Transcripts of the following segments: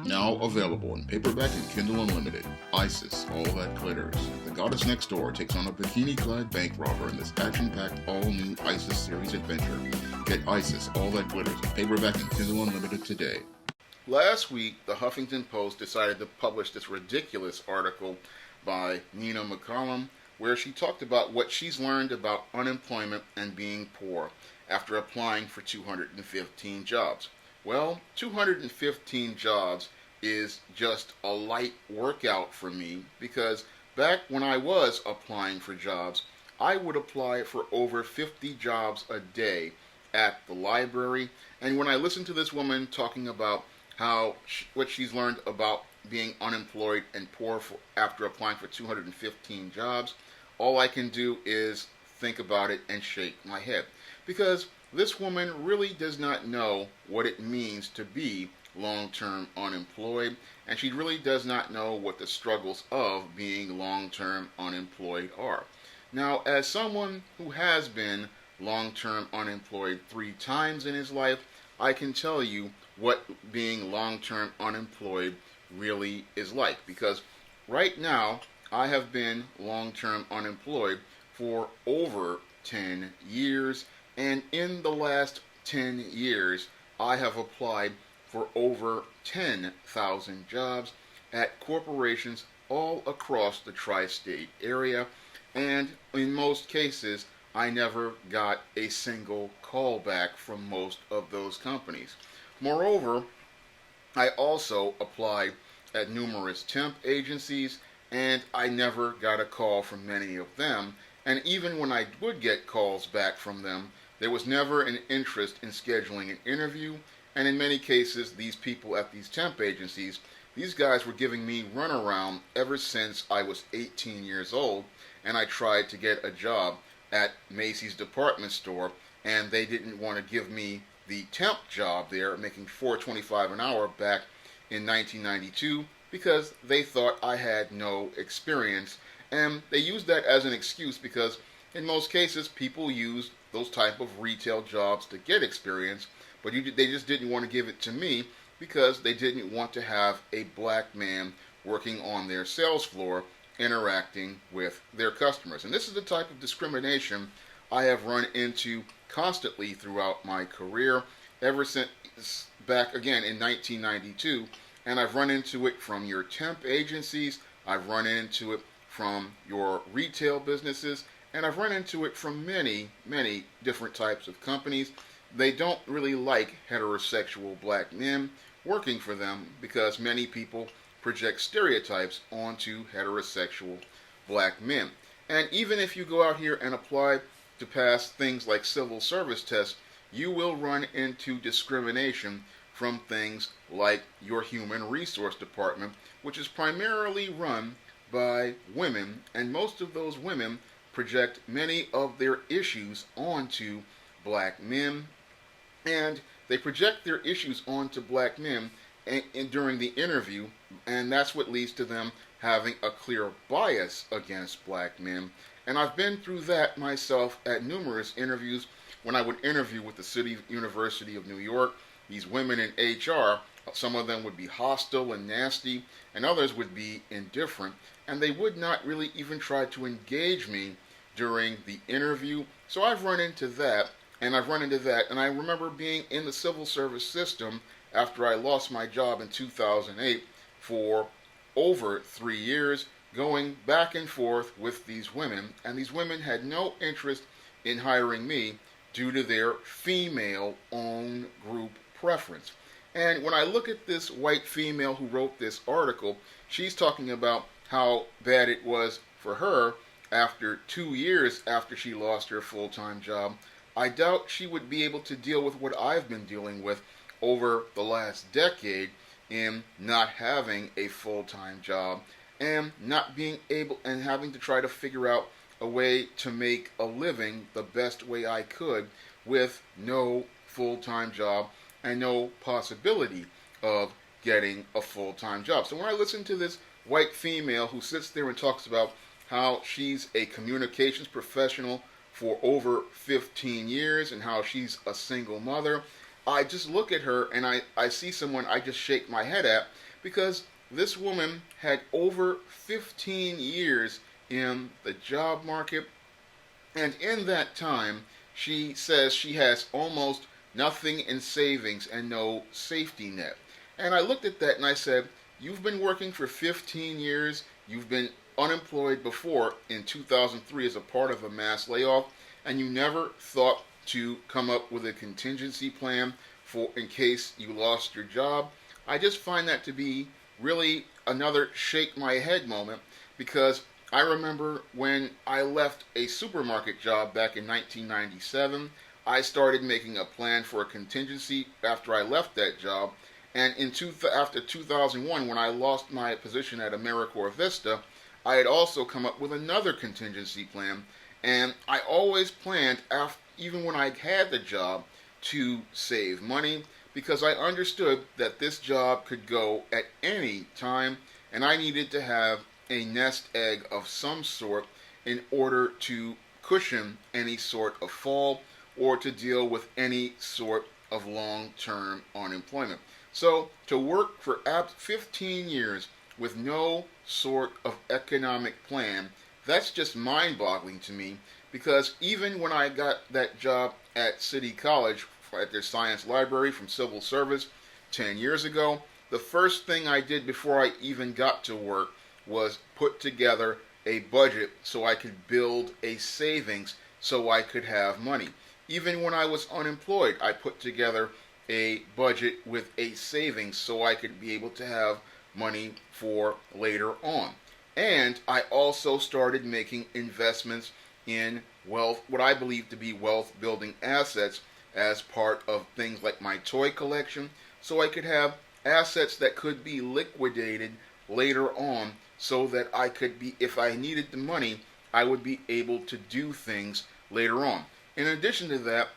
Now available in paperback and Kindle Unlimited. Isis, All That Glitters. The goddess next door takes on a bikini-clad bank robber in this action-packed all-new Isis series adventure. Get Isis, All That Glitters in paperback and Kindle Unlimited today. Last week, the Huffington Post decided to publish this ridiculous article by Nina McCollum where she talked about what she's learned about unemployment and being poor after applying for 215 jobs. Well, 215 jobs is just a light workout for me because back when I was applying for jobs, I would apply for over 50 jobs a day at the library. And when I listened to this woman talking about what she's learned about being unemployed and poor after applying for 215 jobs, all I can do is think about it and shake my head. Because this woman really does not know what it means to be long-term unemployed, and she really does not know what the struggles of being long-term unemployed are. Now, as someone who has been long-term unemployed 3 times in his life, I can tell you what being long-term unemployed really is like. Because right now, I have been long-term unemployed for over 10 years, and in the last 10 years, I have applied for over 10,000 jobs at corporations all across the tri-state area, and in most cases, I never got a single call back from most of those companies. Moreover, I also applied at numerous temp agencies, and I never got a call from many of them. And even when I would get calls back from them, there was never an interest in scheduling an interview. And in many cases, these people at these temp agencies, these guys were giving me runaround ever since I was 18 years old, and I tried to get a job at Macy's department store, and they didn't want to give me the temp job there, making $4.25 an hour back in 1992, because they thought I had no experience. And they used that as an excuse because in most cases people use those type of retail jobs to get experience, but they just didn't want to give it to me because they didn't want to have a black man working on their sales floor interacting with their customers. And this is the type of discrimination I have run into constantly throughout my career ever since back again in 1992. And I've run into it from your temp agencies, I've run into it from your retail businesses, and I've run into it from many, many different types of companies. They don't really like heterosexual black men working for them because many people project stereotypes onto heterosexual black men. And even if you go out here and apply to pass things like civil service tests, you will run into discrimination from things like your human resource department, which is primarily run by women, and most of those women project many of their issues onto black men, and they project their issues onto black men during the interview, and that's what leads to them having a clear bias against black men. And I've been through that myself at numerous interviews. When I would interview with the City University of New York, these women in HR, some of them would be hostile and nasty, and others would be indifferent, and they would not really even try to engage me during the interview. So I've run into that, and I remember being in the civil service system after I lost my job in 2008 for over 3 years, going back and forth with these women, and these women had no interest in hiring me due to their female own group preference. And when I look at this white female who wrote this article, she's talking about how bad it was for her after 2 years after she lost her full-time job. I doubt she would be able to deal with what I've been dealing with over the last decade in not having a full-time job and not being able and having to try to figure out a way to make a living the best way I could with no full-time job and no possibility of getting a full-time job. So when I listen to this white female who sits there and talks about how she's a communications professional for over 15 years and how she's a single mother, I just look at her and I see someone I just shake my head at, because this woman had over 15 years in the job market, and in that time, she says she has almost nothing in savings and no safety net. And I looked at that and I said, "You've been working for 15 years, you've been unemployed before in 2003 as a part of a mass layoff, and you never thought to come up with a contingency plan for in case you lost your job." I just find that to be really another shake my head moment, because I remember when I left a supermarket job back in 1997, I started making a plan for a contingency after I left that job. And after 2001, when I lost my position at AmeriCorps Vista, I had also come up with another contingency plan. And I always planned, even when I had the job, to save money, because I understood that this job could go at any time, and I needed to have a nest egg of some sort in order to cushion any sort of fall or to deal with any sort of long-term unemployment. So to work for 15 years with no sort of economic plan, that's just mind-boggling to me, because even when I got that job at City College at their science library from civil service 10 years ago, the first thing I did before I even got to work was put together a budget so I could build a savings so I could have money. Even when I was unemployed, I put together a budget with a savings so I could be able to have money for later on. And I also started making investments in wealth, what I believe to be wealth building assets, as part of things like my toy collection, so I could have assets that could be liquidated later on, so that I could be, if I needed the money, I would be able to do things later on. In addition to that,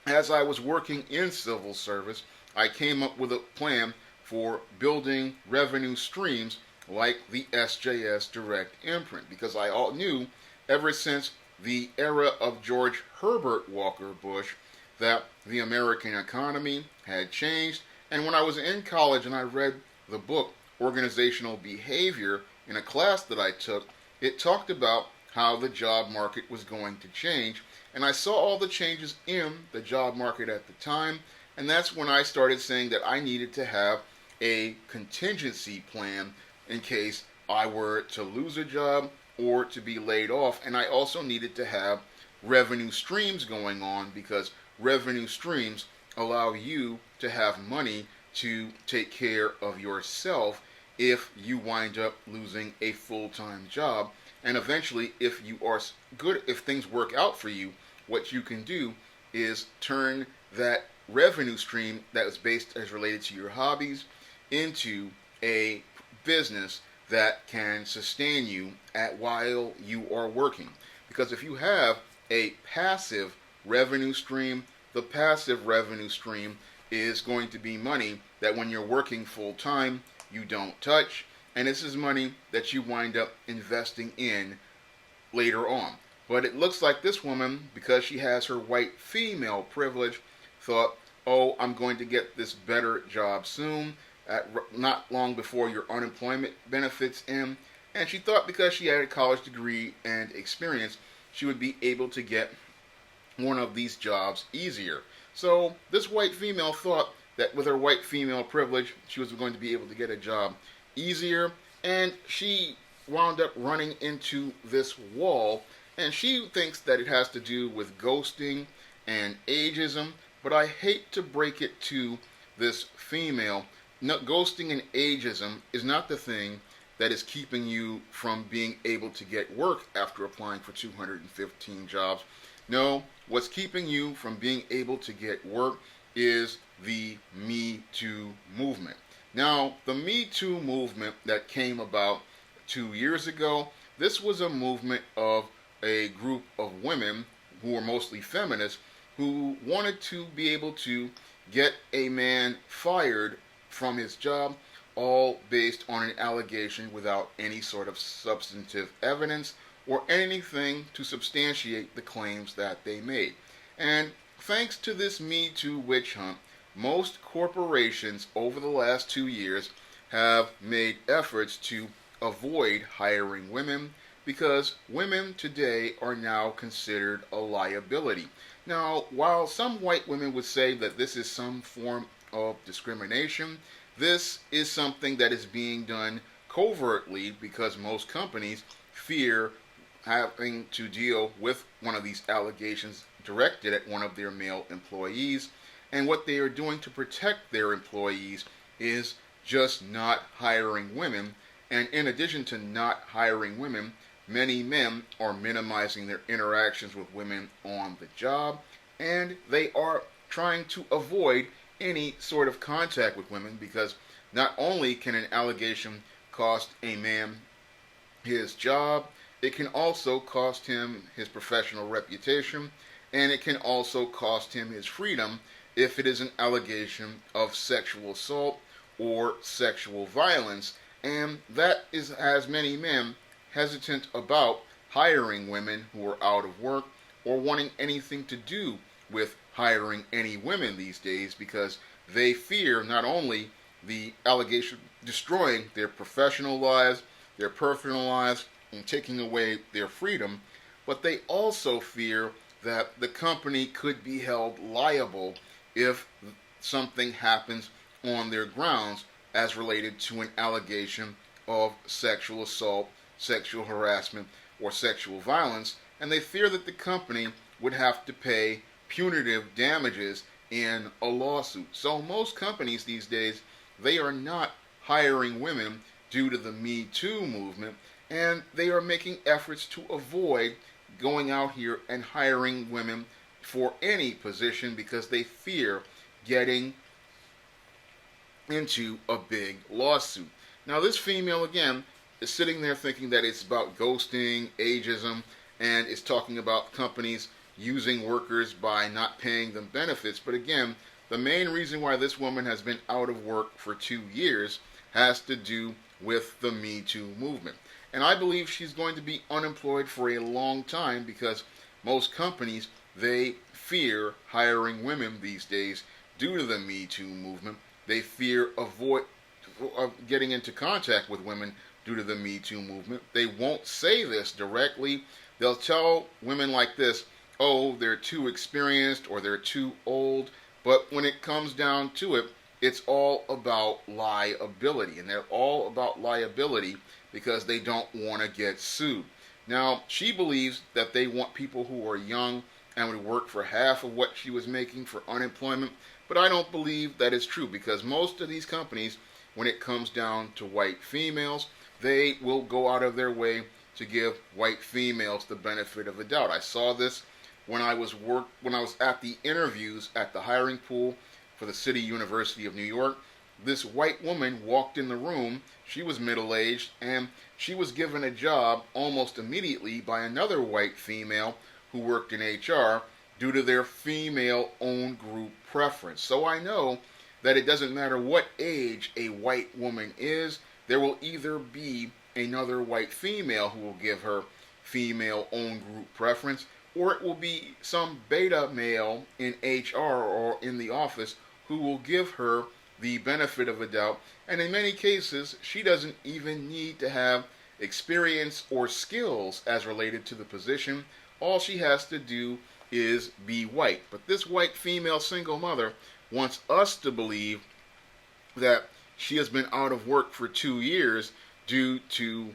as I was working in civil service, I came up with a plan for building revenue streams like the SJS Direct Imprint, because I all knew ever since the era of George Herbert Walker Bush that the American economy had changed. And when I was in college and I read the book Organizational Behavior in a class that I took, it talked about how the job market was going to change. And I saw all the changes in the job market at the time, and that's when I started saying that I needed to have a contingency plan in case I were to lose a job or to be laid off. And I also needed to have revenue streams going on, because revenue streams allow you to have money to take care of yourself if you wind up losing a full-time job. And eventually, if you are good, if things work out for you, what you can do is turn that revenue stream that is based as related to your hobbies into a business that can sustain you while you are working. Because if you have a passive revenue stream, the passive revenue stream is going to be money that when you're working full time, you don't touch. And this is money that you wind up investing in later on. But it looks like this woman, because she has her white female privilege, thought, oh, I'm going to get this better job soon, not long before your unemployment benefits end. And she thought because she had a college degree and experience, she would be able to get one of these jobs easier. So this white female thought that with her white female privilege, she was going to be able to get a job easier, and she wound up running into this wall, and she thinks that it has to do with ghosting and ageism, but I hate to break it to this female. No, ghosting and ageism is not the thing that is keeping you from being able to get work after applying for 215 jobs. No, what's keeping you from being able to get work is the Me Too movement. Now, the Me Too movement that came about 2 years ago, this was a movement of a group of women who were mostly feminists who wanted to be able to get a man fired from his job, all based on an allegation without any sort of substantive evidence or anything to substantiate the claims that they made. And thanks to this Me Too witch hunt, most corporations over the last 2 years have made efforts to avoid hiring women because women today are now considered a liability. Now, while some white women would say that this is some form of discrimination, this is something that is being done covertly because most companies fear having to deal with one of these allegations directed at one of their male employees. And what they are doing to protect their employees is just not hiring women. And in addition to not hiring women, many men are minimizing their interactions with women on the job, and they are trying to avoid any sort of contact with women because not only can an allegation cost a man his job, it can also cost him his professional reputation, and it can also cost him his freedom if it is an allegation of sexual assault or sexual violence. And that has many men hesitant about hiring women who are out of work or wanting anything to do with hiring any women these days because they fear not only the allegation destroying their professional lives, their personal lives, and taking away their freedom, but they also fear that the company could be held liable if something happens on their grounds as related to an allegation of sexual assault, sexual harassment, or sexual violence, and they fear that the company would have to pay punitive damages in a lawsuit. So most companies these days, they are not hiring women due to the Me Too movement, and they are making efforts to avoid going out here and hiring women for any position because they fear getting into a big lawsuit. Now this female, again, is sitting there thinking that it's about ghosting, ageism, and is talking about companies using workers by not paying them benefits. But again, the main reason why this woman has been out of work for 2 years has to do with the Me Too movement. And I believe she's going to be unemployed for a long time because most companies, they fear hiring women these days due to the Me Too movement. They fear getting into contact with women due to the Me Too movement. They won't say this directly. They'll tell women like this, oh, they're too experienced or they're too old. But when it comes down to it, it's all about liability. And they're all about liability because they don't want to get sued. Now, she believes that they want people who are young and would work for half of what she was making for unemployment. But I don't believe that is true because most of these companies, when it comes down to white females, they will go out of their way to give white females the benefit of the doubt. I saw this when I was at the interviews at the hiring pool for the City University of New York. This white woman walked in the room. She was middle-aged, and she was given a job almost immediately by another white female who worked in HR due to their female-owned group preference. So I know that it doesn't matter what age a white woman is, there will either be another white female who will give her female-owned group preference, or it will be some beta male in HR or in the office who will give her the benefit of a doubt. And in many cases, she doesn't even need to have experience or skills as related to the position. All she has to do is be white. But this white female single mother wants us to believe that she has been out of work for 2 years due to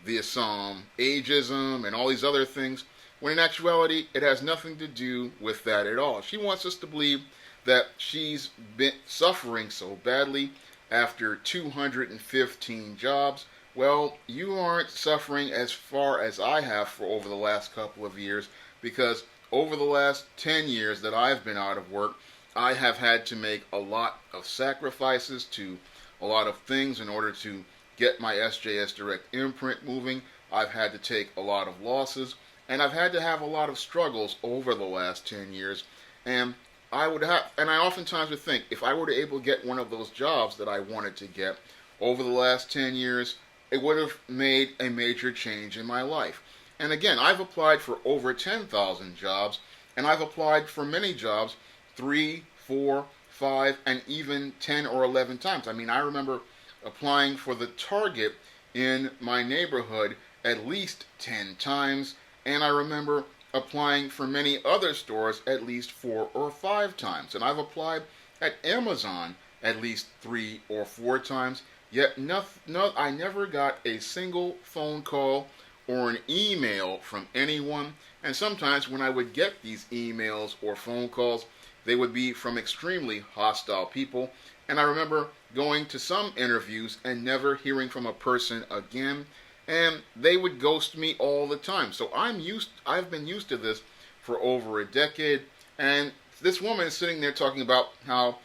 this ageism and all these other things, when in actuality it has nothing to do with that at all. She wants us to believe that she's been suffering so badly after 215 jobs. Well, you aren't suffering as far as I have for over the last couple of years, because over the last 10 years that I've been out of work, I have had to make a lot of sacrifices to a lot of things in order to get my SJS Direct imprint moving. I've had to take a lot of losses, and I've had to have a lot of struggles over the last 10 years. And I oftentimes would think, if I were to able to get one of those jobs that I wanted to get over the last 10 years, it would have made a major change in my life. And again, I've applied for over 10,000 jobs, And I've applied for many jobs 3, 4, 5, and even 10 or 11 times. I mean, I remember applying for the Target in my neighborhood at least 10 times, and I remember applying for many other stores at least 4 or 5 times. And I've applied at Amazon at least 3 or 4 times, yet I never got a single phone call or an email from anyone. And sometimes when I would get these emails or phone calls, they would be from extremely hostile people. And I remember going to some interviews and never hearing from a person again. And they would ghost me all the time. So I've been used to this for over a decade. And this woman is sitting there talking about how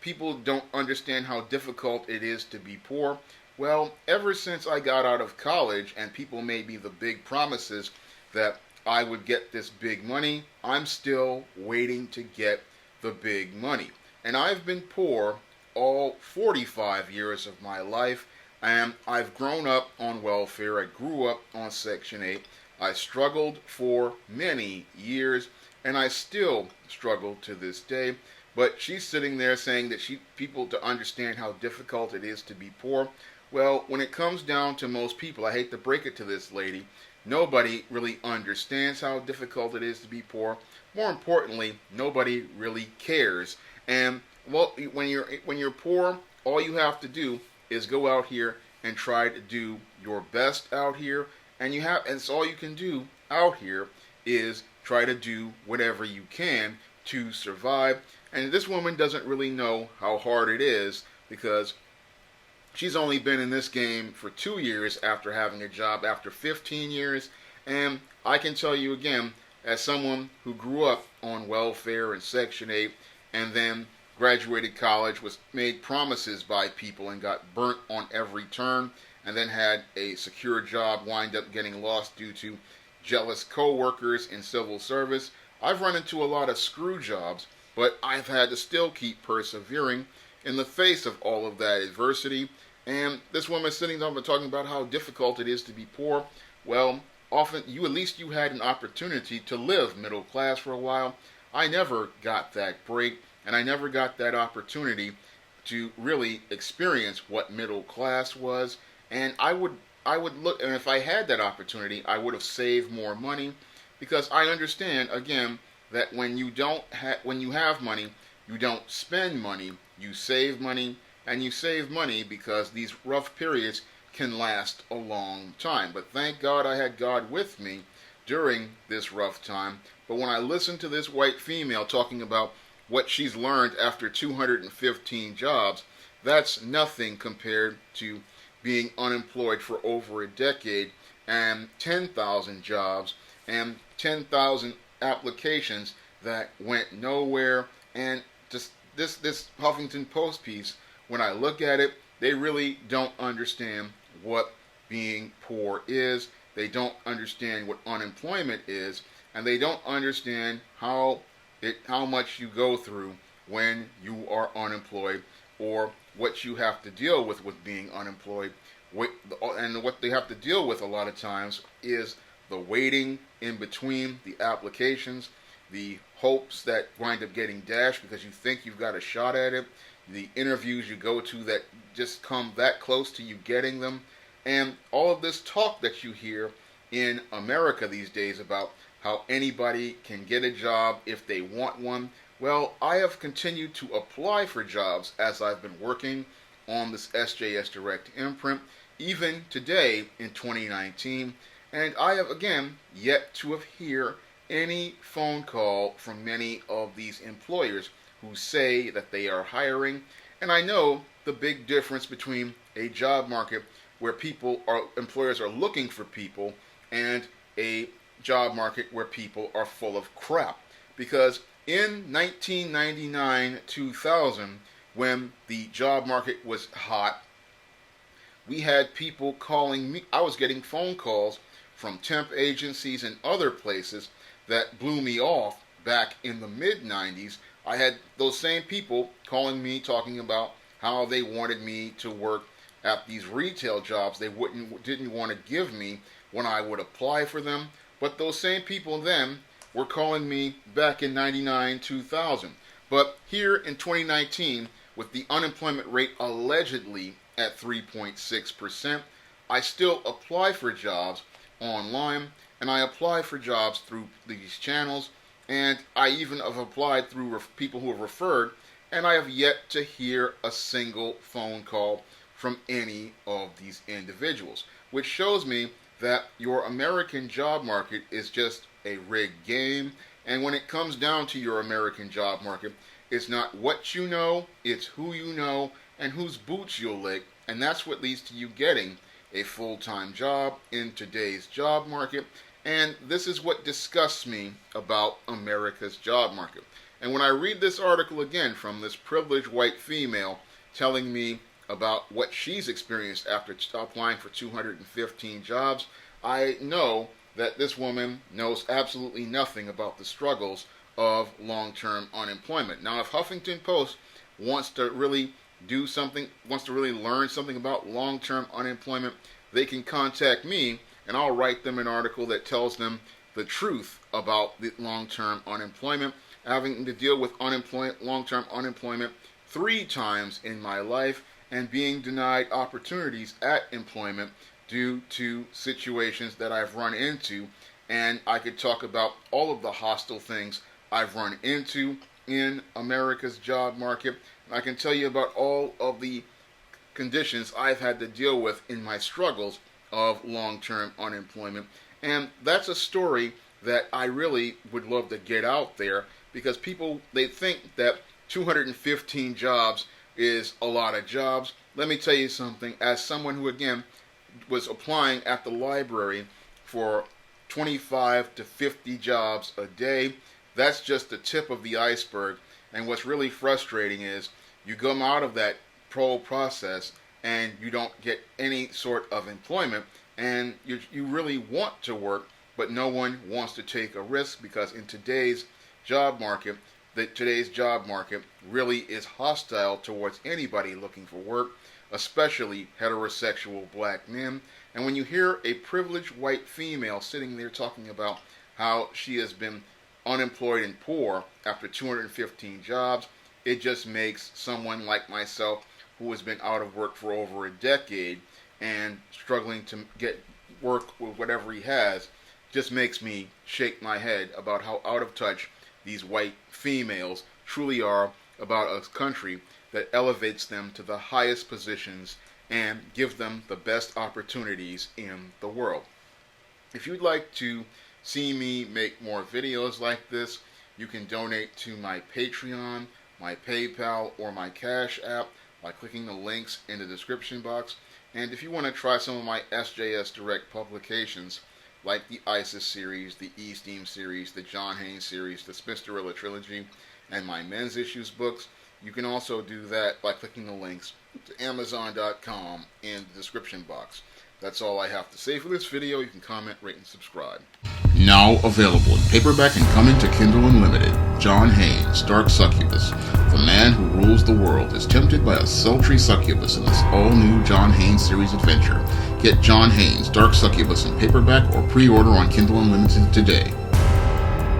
people don't understand how difficult it is to be poor. Well, ever since I got out of college and people made me the big promises that I would get this big money, I'm still waiting to get the big money. And I've been poor all 45 years of my life, and I've grown up on welfare. I grew up on Section 8. I struggled for many years, and I still struggle to this day. But she's sitting there saying that people to understand how difficult it is to be poor. Well, when it comes down to most people, I hate to break it to this lady, nobody really understands how difficult it is to be poor. More importantly, nobody really cares. And well, when you're poor, all you have to do is go out here and try to do your best out here, and it's all you can do out here is try to do whatever you can to survive. And this woman doesn't really know how hard it is because she's only been in this game for 2 years after having a job after 15 years. And I can tell you again, as someone who grew up on welfare and Section 8 and then graduated college, was made promises by people and got burnt on every turn, and then had a secure job wind up getting lost due to jealous co-workers in civil service. I've run into a lot of screw jobs, but I've had to still keep persevering in the face of all of that adversity. And this woman is sitting down and talking about how difficult it is to be poor. Well, at least you had an opportunity to live middle class for a while. I never got that break, and I never got that opportunity to really experience what middle class was. And I would look, and if I had that opportunity, I would have saved more money, because I understand again that when you have money, you don't spend money, you save money, and you save money because these rough periods can last a long time. But thank God I had God with me during this rough time. But when I listened to this white female talking about what she's learned after 215 jobs, that's nothing compared to being unemployed for over a decade and 10,000 jobs and 10,000 applications that went nowhere. And just this Huffington Post piece, when I look at it, they really don't understand what being poor is. They don't understand what unemployment is, and they don't understand how much you go through when you are unemployed, or what you have to deal with being unemployed. And what they have to deal with a lot of times is the waiting in between the applications, the hopes that wind up getting dashed because you think you've got a shot at it, the interviews you go to that just come that close to you getting them, and all of this talk that you hear in America these days about how anybody can get a job if they want one. Well, I have continued to apply for jobs as I've been working on this SJS Direct imprint, even today in 2019, and I have again yet to hear any phone call from many of these employers who say that they are hiring. And I know the big difference between a job market where employers are looking for people and a job market where people are full of crap. Because in 1999-2000, when the job market was hot, we had people calling me. I was getting phone calls from temp agencies and other places that blew me off back in the mid-90s. I had those same people calling me talking about how they wanted me to work at these retail jobs they didn't want to give me when I would apply for them. But those same people then were calling me back in 99, 2000. But here in 2019, with the unemployment rate allegedly at 3.6%, I still apply for jobs online, and I apply for jobs through these channels, and I even have applied through people who have referred, and I have yet to hear a single phone call from any of these individuals, which shows me that your American job market is just a rigged game. And when it comes down to your American job market, it's not what you know, it's who you know and whose boots you'll lick, and that's what leads to you getting a full-time job in today's job market. And this is what disgusts me about America's job market. And when I read this article again from this privileged white female telling me about what she's experienced after applying for 215 jobs, I know that this woman knows absolutely nothing about the struggles of long-term unemployment. Now, if Huffington Post wants to really do something, wants to really learn something about long-term unemployment, they can contact me and I'll write them an article that tells them the truth about the long-term unemployment, having to deal with long-term unemployment 3 times in my life, and being denied opportunities at employment due to situations that I've run into. And I could talk about all of the hostile things I've run into in America's job market. And I can tell you about all of the conditions I've had to deal with in my struggles of long-term unemployment. And that's a story that I really would love to get out there, because people, they think that 215 jobs is a lot of jobs. Let me tell you something. As someone who, again, was applying at the library for 25 to 50 jobs a day, that's just the tip of the iceberg. And what's really frustrating is you come out of that whole process and you don't get any sort of employment, and you really want to work, but no one wants to take a risk, because in today's job market, today's job market really is hostile towards anybody looking for work, especially heterosexual black men. And when you hear a privileged white female sitting there talking about how she has been unemployed and poor after 215 jobs, it just makes someone like myself, who has been out of work for over a decade and struggling to get work with whatever he has, just makes me shake my head about how out of touch these white females truly are about a country that elevates them to the highest positions and give them the best opportunities in the world. If you'd like to see me make more videos like this, you can donate to my Patreon, my PayPal, or my Cash App by clicking the links in the description box. And if you want to try some of my SJS Direct publications, like the ISIS series, the E-Steam series, the John Haynes series, the Smith-Dorilla trilogy, and my men's issues books, you can also do that by clicking the links to Amazon.com in the description box. That's all I have to say for this video. You can comment, rate, and subscribe. Now available in paperback and coming to Kindle Unlimited, John Haynes, Dark Succubus. The man who rules the world is tempted by a sultry succubus in this all-new John Haynes series adventure. Get John Haynes, Dark Succubus in paperback or pre-order on Kindle Unlimited today.